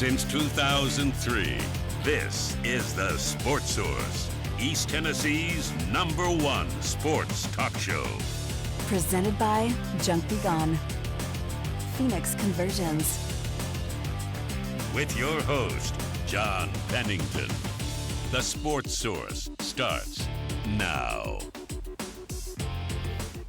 Since 2003, this is the Sports Source, East Tennessee's #1 sports talk show. Presented by Junk Be Gone, Phoenix Conversions. With your host, John Pennington. The Sports Source starts now.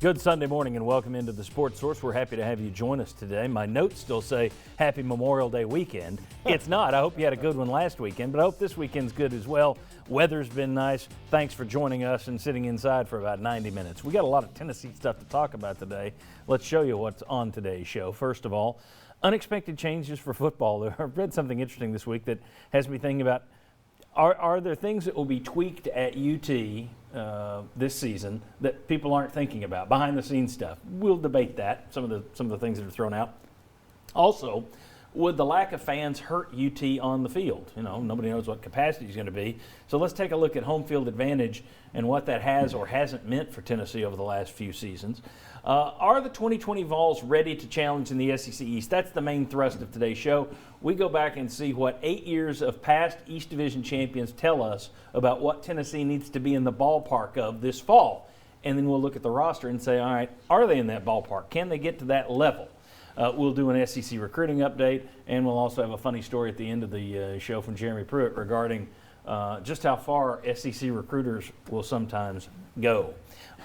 Good Sunday morning and welcome into the Sports Source. We're happy to have you join us today. My notes still say Happy Memorial Day weekend. It's not. I hope you had a good one last weekend, but I hope this weekend's good as well. Weather's been nice. Thanks for joining us and sitting inside for about 90 minutes. We got a lot of Tennessee stuff to talk about today. Let's show you what's on today's show. First of all, unexpected changes for football. I've read something interesting this week that has me thinking about are there things that will be tweaked at UT this season that people aren't thinking about, behind the scenes stuff? We'll debate that, some of the things that are thrown out. Also, would the lack of fans hurt UT on the field? You know, nobody knows what capacity is going to be. So let's take a look at home field advantage and what that has or hasn't meant for Tennessee over the last few seasons. Are the 2020 Vols ready to challenge in the SEC East? That's the main thrust of today's show. We go back and see what 8 years of past East Division champions tell us about what Tennessee needs to be in the ballpark of this fall. And then we'll look at the roster and say, all right, are they in that ballpark? Can they get to that level? We'll do an SEC recruiting update, and we'll also have a funny story at the end of the show from Jeremy Pruitt regarding just how far SEC recruiters will sometimes go.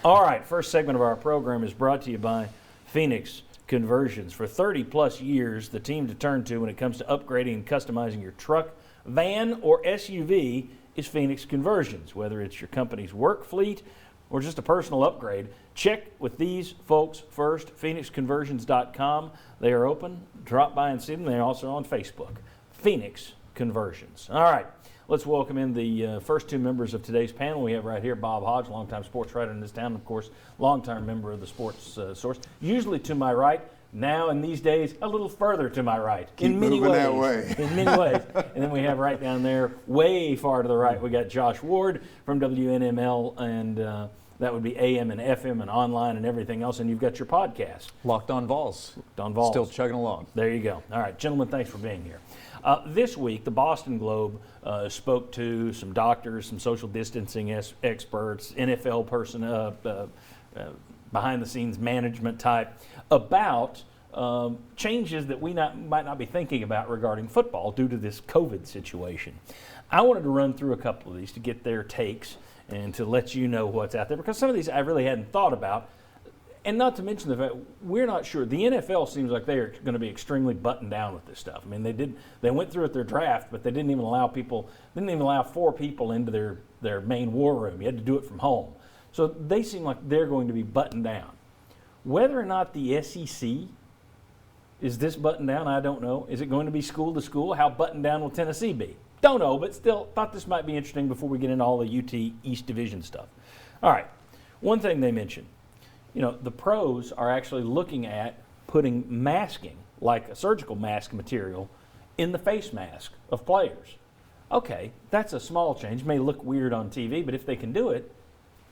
All right, first segment of our program is brought to you by Phoenix Conversions. For 30-plus years, the team to turn to when it comes to upgrading and customizing your truck, van, or SUV is Phoenix Conversions. Whether it's your company's work fleet or just a personal upgrade, check with these folks first, phoenixconversions.com. They are open. Drop by and see them. They're also on Facebook. Phoenix Conversions. All right. Let's welcome in the first two members of today's panel. We have right here Bob Hodge, longtime sports writer in this town, of course, longtime member of the Sports Source. Usually to my right, now in these days, a little further to my right. Keep in many moving ways. That way. In many ways. And then we have right down there, way far to the right, we got Josh Ward from WNML, and that would be AM and FM and online and everything else. And you've got your podcast. Locked on Vols. Locked on Vols. Still chugging along. There you go. All right, gentlemen, thanks for being here. This week, the Boston Globe spoke to some doctors, some social distancing experts, NFL person, behind-the-scenes management type, about changes that we might not be thinking about regarding football due to this COVID situation. I wanted to run through a couple of these to get their takes and to let you know what's out there, because some of these I really hadn't thought about. And not to mention the fact we're not sure. The NFL seems like they are going to be extremely buttoned down with this stuff. I mean, they went through at their draft, but they didn't even allow 4 people into their main war room. You had to do it from home. So they seem like they're going to be buttoned down. Whether or not the SEC is this buttoned down, I don't know. Is it going to be school to school? How buttoned down will Tennessee be? Don't know, but still thought this might be interesting before we get into all the UT East Division stuff. All right, one thing they mentioned. You know, the pros are actually looking at putting masking, like a surgical mask material, in the face mask of players. Okay, that's a small change. May look weird on TV, but if they can do it,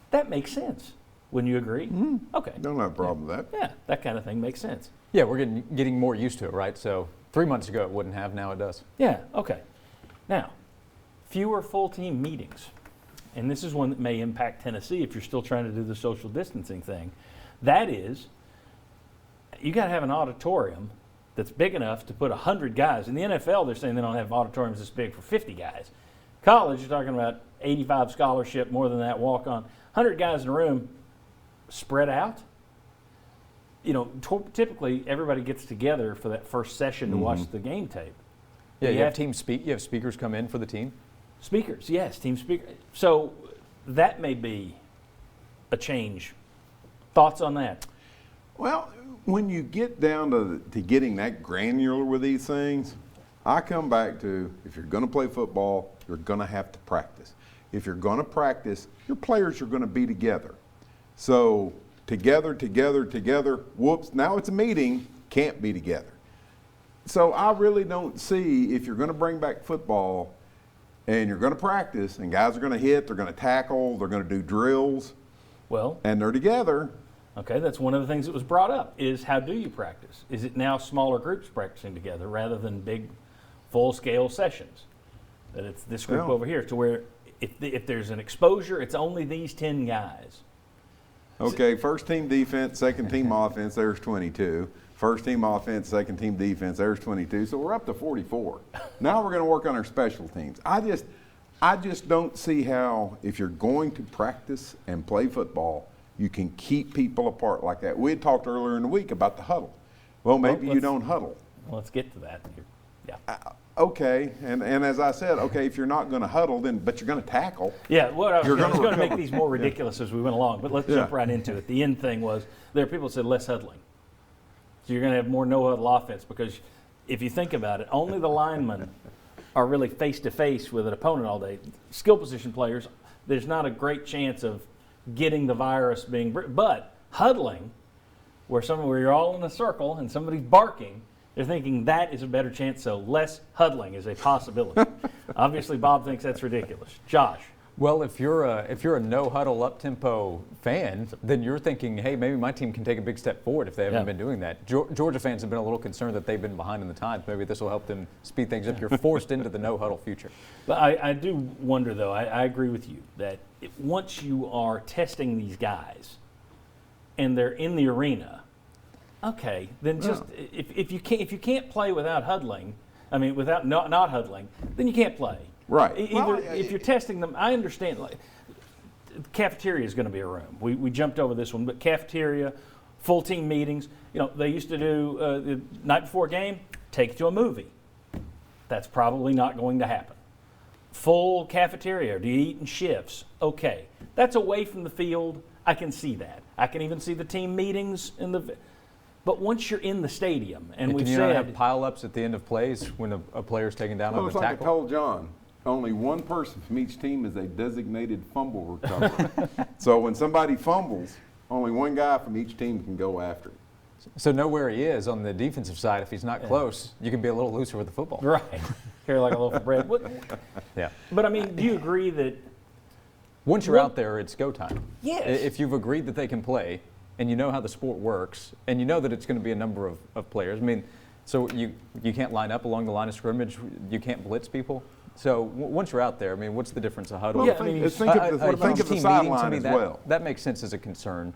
that makes sense. Wouldn't you agree? Mm-hmm. Okay. Don't have a problem with that. Yeah, that kind of thing makes sense. Yeah, we're getting more used to it, right? So 3 months ago it wouldn't have, now it does. Yeah, okay. Now, fewer full team meetings. And this is one that may impact Tennessee if you're still trying to do the social distancing thing. That is, you got to have an auditorium that's big enough to put 100 guys. In the NFL, they're saying they don't have auditoriums this big for 50 guys. College, you're talking about 85 scholarship, more than that, walk on. 100 guys in a room spread out. You know, typically everybody gets together for that first session to watch the game tape. Yeah, you have speakers come in for the team? Speakers, yes, team speakers. So that may be a change. Thoughts on that? Well, when you get down to getting that granular with these things, I come back to, if you're going to play football, you're going to have to practice. If you're going to practice, your players are going to be together. So together, whoops, now it's a meeting, can't be together. So I really don't see, if you're going to bring back football and you're going to practice and guys are going to hit, they're going to tackle, they're going to do drills, Well, and they're together. Okay, that's one of the things that was brought up, is how do you practice? Is it now smaller groups practicing together rather than big full-scale sessions. That it's this group Yeah. over here, to where if there's an exposure, it's only these 10 guys. Okay, first team defense, second team offense, there's 22. First team offense, second team defense, there's 22. So we're up to 44. Now we're going to work on our special teams. I just don't see how, if you're going to practice and play football, you can keep people apart like that. We had talked earlier in the week about the huddle. Well, maybe you don't huddle. Well, let's get to that. Yeah. Okay, and as I said, okay, if you're not going to huddle, but you're going to tackle. Yeah, what I was You're going gonna to make recover. these more ridiculous as we went along, but let's jump right into it. The end thing was there are people that said less huddling. So you're going to have more no-huddle offense because if you think about it, only the linemen are really face-to-face with an opponent all day. Skill position players, there's not a great chance of getting the virus being – but huddling, where you're all in a circle and somebody's barking, they're thinking that is a better chance, so less huddling is a possibility. Obviously, Bob thinks that's ridiculous. Josh. Well, if you're a no huddle up tempo fan, then you're thinking, hey, maybe my team can take a big step forward if they haven't been doing that. Georgia fans have been a little concerned that they've been behind in the times. Maybe this will help them speed things up. You're forced into the no huddle future. But I do wonder, though, I agree with you that once you are testing these guys and they're in the arena, okay, then just if you can't play without huddling, I mean without not huddling, then you can't play. Right. If you're testing them, I understand. Like, cafeteria is going to be a room. We jumped over this one, but cafeteria, full team meetings. You know, they used to do the night before a game, take it to a movie. That's probably not going to happen. Full cafeteria. Do you eat in shifts? Okay, that's away from the field. I can see that. I can even see the team meetings in the. But once you're in the stadium, and we've can you said not have pile-ups at the end of plays when a player's taken down on It's a like I tackle? told John, only one person from each team is a designated fumble recoverer. So when somebody fumbles, only one guy from each team can go after it. So know where he is on the defensive side. If he's not close, you can be a little looser with the football. right, carry like a loaf of bread. Yeah. But I mean, do you agree that? Once you're out there, it's go time. Yes. If you've agreed that they can play, and you know how the sport works, and you know that it's going to be a number of players. I mean, so you can't line up along the line of scrimmage. You can't blitz people. So once you're out there, I mean, what's the difference of huddle? Well, I mean, think of the team sideline meetings, I mean, as that, well. That makes sense as a concern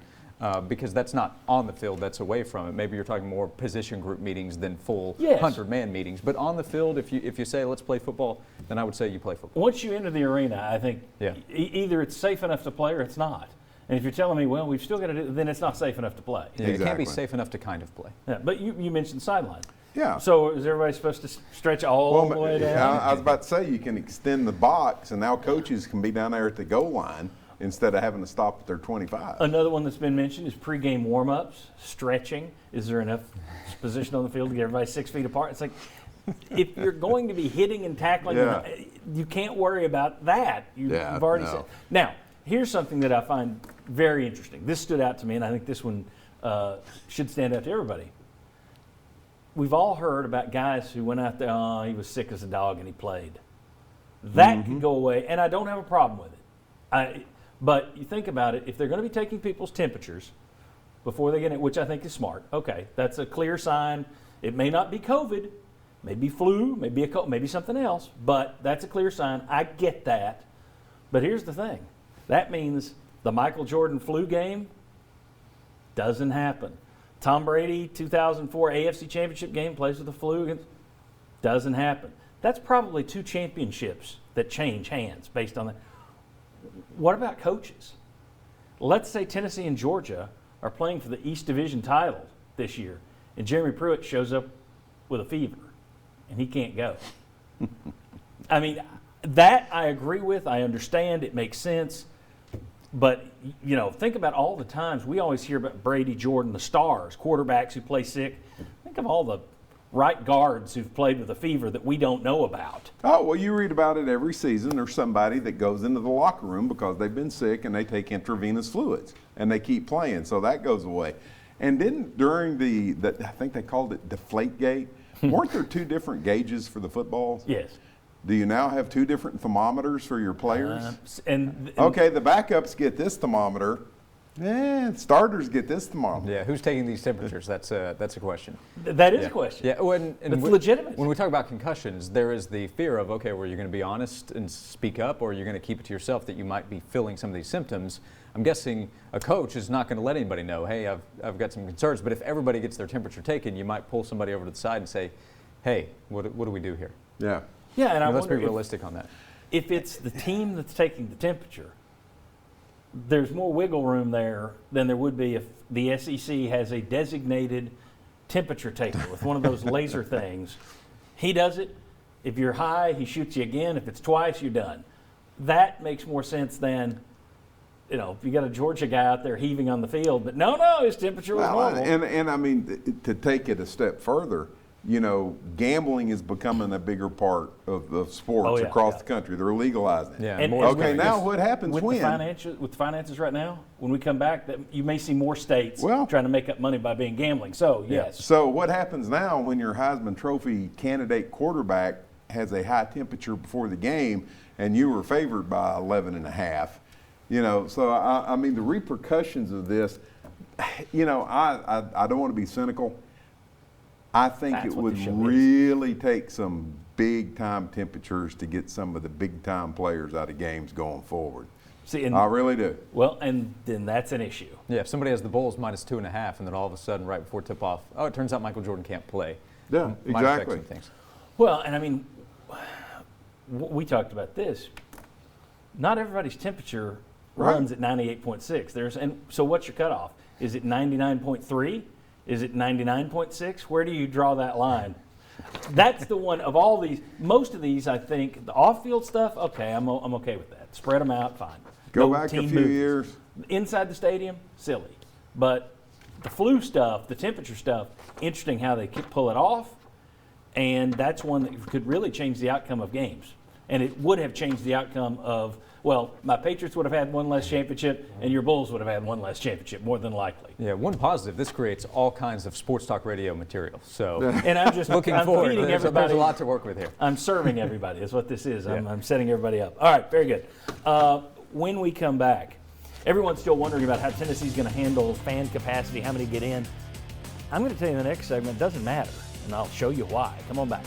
because that's not on the field, that's away from it. Maybe you're talking more position group meetings than full 100-man meetings. But on the field, if you say, let's play football, then I would say you play football. Once you enter the arena, I think Yeah. either it's safe enough to play or it's not. And if you're telling me, well, we've still got to do, then it's not safe enough to play. Yeah, It can't be Exactly. safe enough to kind of play. Yeah, but you mentioned sideline. Yeah. So is everybody supposed to stretch all the way down? I was about to say you can extend the box, and now coaches can be down there at the goal line instead of having to stop at their 25. Another one that's been mentioned is pregame warm-ups, stretching. Is there enough position on the field to get everybody 6 feet apart? It's like, if you're going to be hitting and tackling, you can't worry about that. You've already said. Now, here's something that I find very interesting. This stood out to me, and I think this one should stand out to everybody. We've all heard about guys who went out there, oh, he was sick as a dog and he played. That can go away, and I don't have a problem with it. But you think about it, if they're going to be taking people's temperatures before they get in, which I think is smart, okay, that's a clear sign. It may not be COVID, maybe flu, maybe something else, but that's a clear sign. I get that. But here's the thing. That means the Michael Jordan flu game doesn't happen. Tom Brady, 2004 AFC Championship game, plays with the flu. Doesn't happen. That's probably 2 championships that change hands based on that. What about coaches? Let's say Tennessee and Georgia are playing for the East Division title this year, and Jeremy Pruitt shows up with a fever, and he can't go. I mean, that I agree with. I understand. It makes sense. But, you know, think about all the times we always hear about Brady, Jordan, the stars, quarterbacks who play sick. Think of all the right guards who've played with a fever that we don't know about. Oh, well, you read about it every season. There's somebody that goes into the locker room because they've been sick and they take intravenous fluids and they keep playing, so that goes away. And then during the I think they called it Deflategate, weren't there 2 different gauges for the footballs? Yes. Do you now have 2 different thermometers for your players? And Okay, the backups get this thermometer, Starters get this tomorrow. Yeah, who's taking these temperatures? That's a question. That is a question. Yeah, it's legitimate. When we talk about concussions, there is the fear of, okay, well, you're going to be honest and speak up, or you're going to keep it to yourself that you might be feeling some of these symptoms. I'm guessing a coach is not going to let anybody know, hey, I've got some concerns. But if everybody gets their temperature taken, you might pull somebody over to the side and say, hey, what do we do here? Yeah. Yeah, and let's be realistic on that. If it's the team that's taking the temperature, there's more wiggle room there than there would be if the SEC has a designated temperature taker with one of those laser things. He does it. If you're high, he shoots you again. If it's twice, you're done. That makes more sense than, if you got a Georgia guy out there heaving on the field, but no, his temperature was normal. And I mean, to take it a step further, gambling is becoming a bigger part of sports across the country. They're legalizing it. Yeah. Okay, now what happens with the finances right now? When we come back, that you may see more states trying to make up money by being gambling. So yes. So what happens now when your Heisman Trophy candidate quarterback has a high temperature before the game, and you were favored by 11.5? So I mean the repercussions of this. I don't want to be cynical. I think it would really take some big-time temperatures to get some of the big-time players out of games going forward. I really do. Well, and then that's an issue. Yeah, if somebody has the Bulls -2.5, and then all of a sudden, right before tip-off, it turns out Michael Jordan can't play. Yeah, Might affect exactly. some things. Well, and I mean, we talked about this. Not everybody's temperature runs at 98.6. And so what's your cutoff? Is it 99.3? Is it 99.6? Where do you draw that line? That's the one of all these. Most of these, I think, the off-field stuff, okay, I'm okay with that. Spread them out, fine. Go back a few years. Inside the stadium, silly. But the flu stuff, the temperature stuff, interesting how they pull it off. And that's one that could really change the outcome of games. And it would have changed the outcome of, my Patriots would have had one less championship, and your Bulls would have had one less championship, more than likely. Yeah, one positive, this creates all kinds of sports talk radio material. So, and I'm just looking forward. Feeding There's a lot to work with here. I'm serving everybody. That's what this is. I'm setting everybody up. All right, very good. When we come back, everyone's still wondering about how Tennessee's going to handle fan capacity, how many get in. I'm going to tell you in the next segment, it doesn't matter, and I'll show you why. Come on back.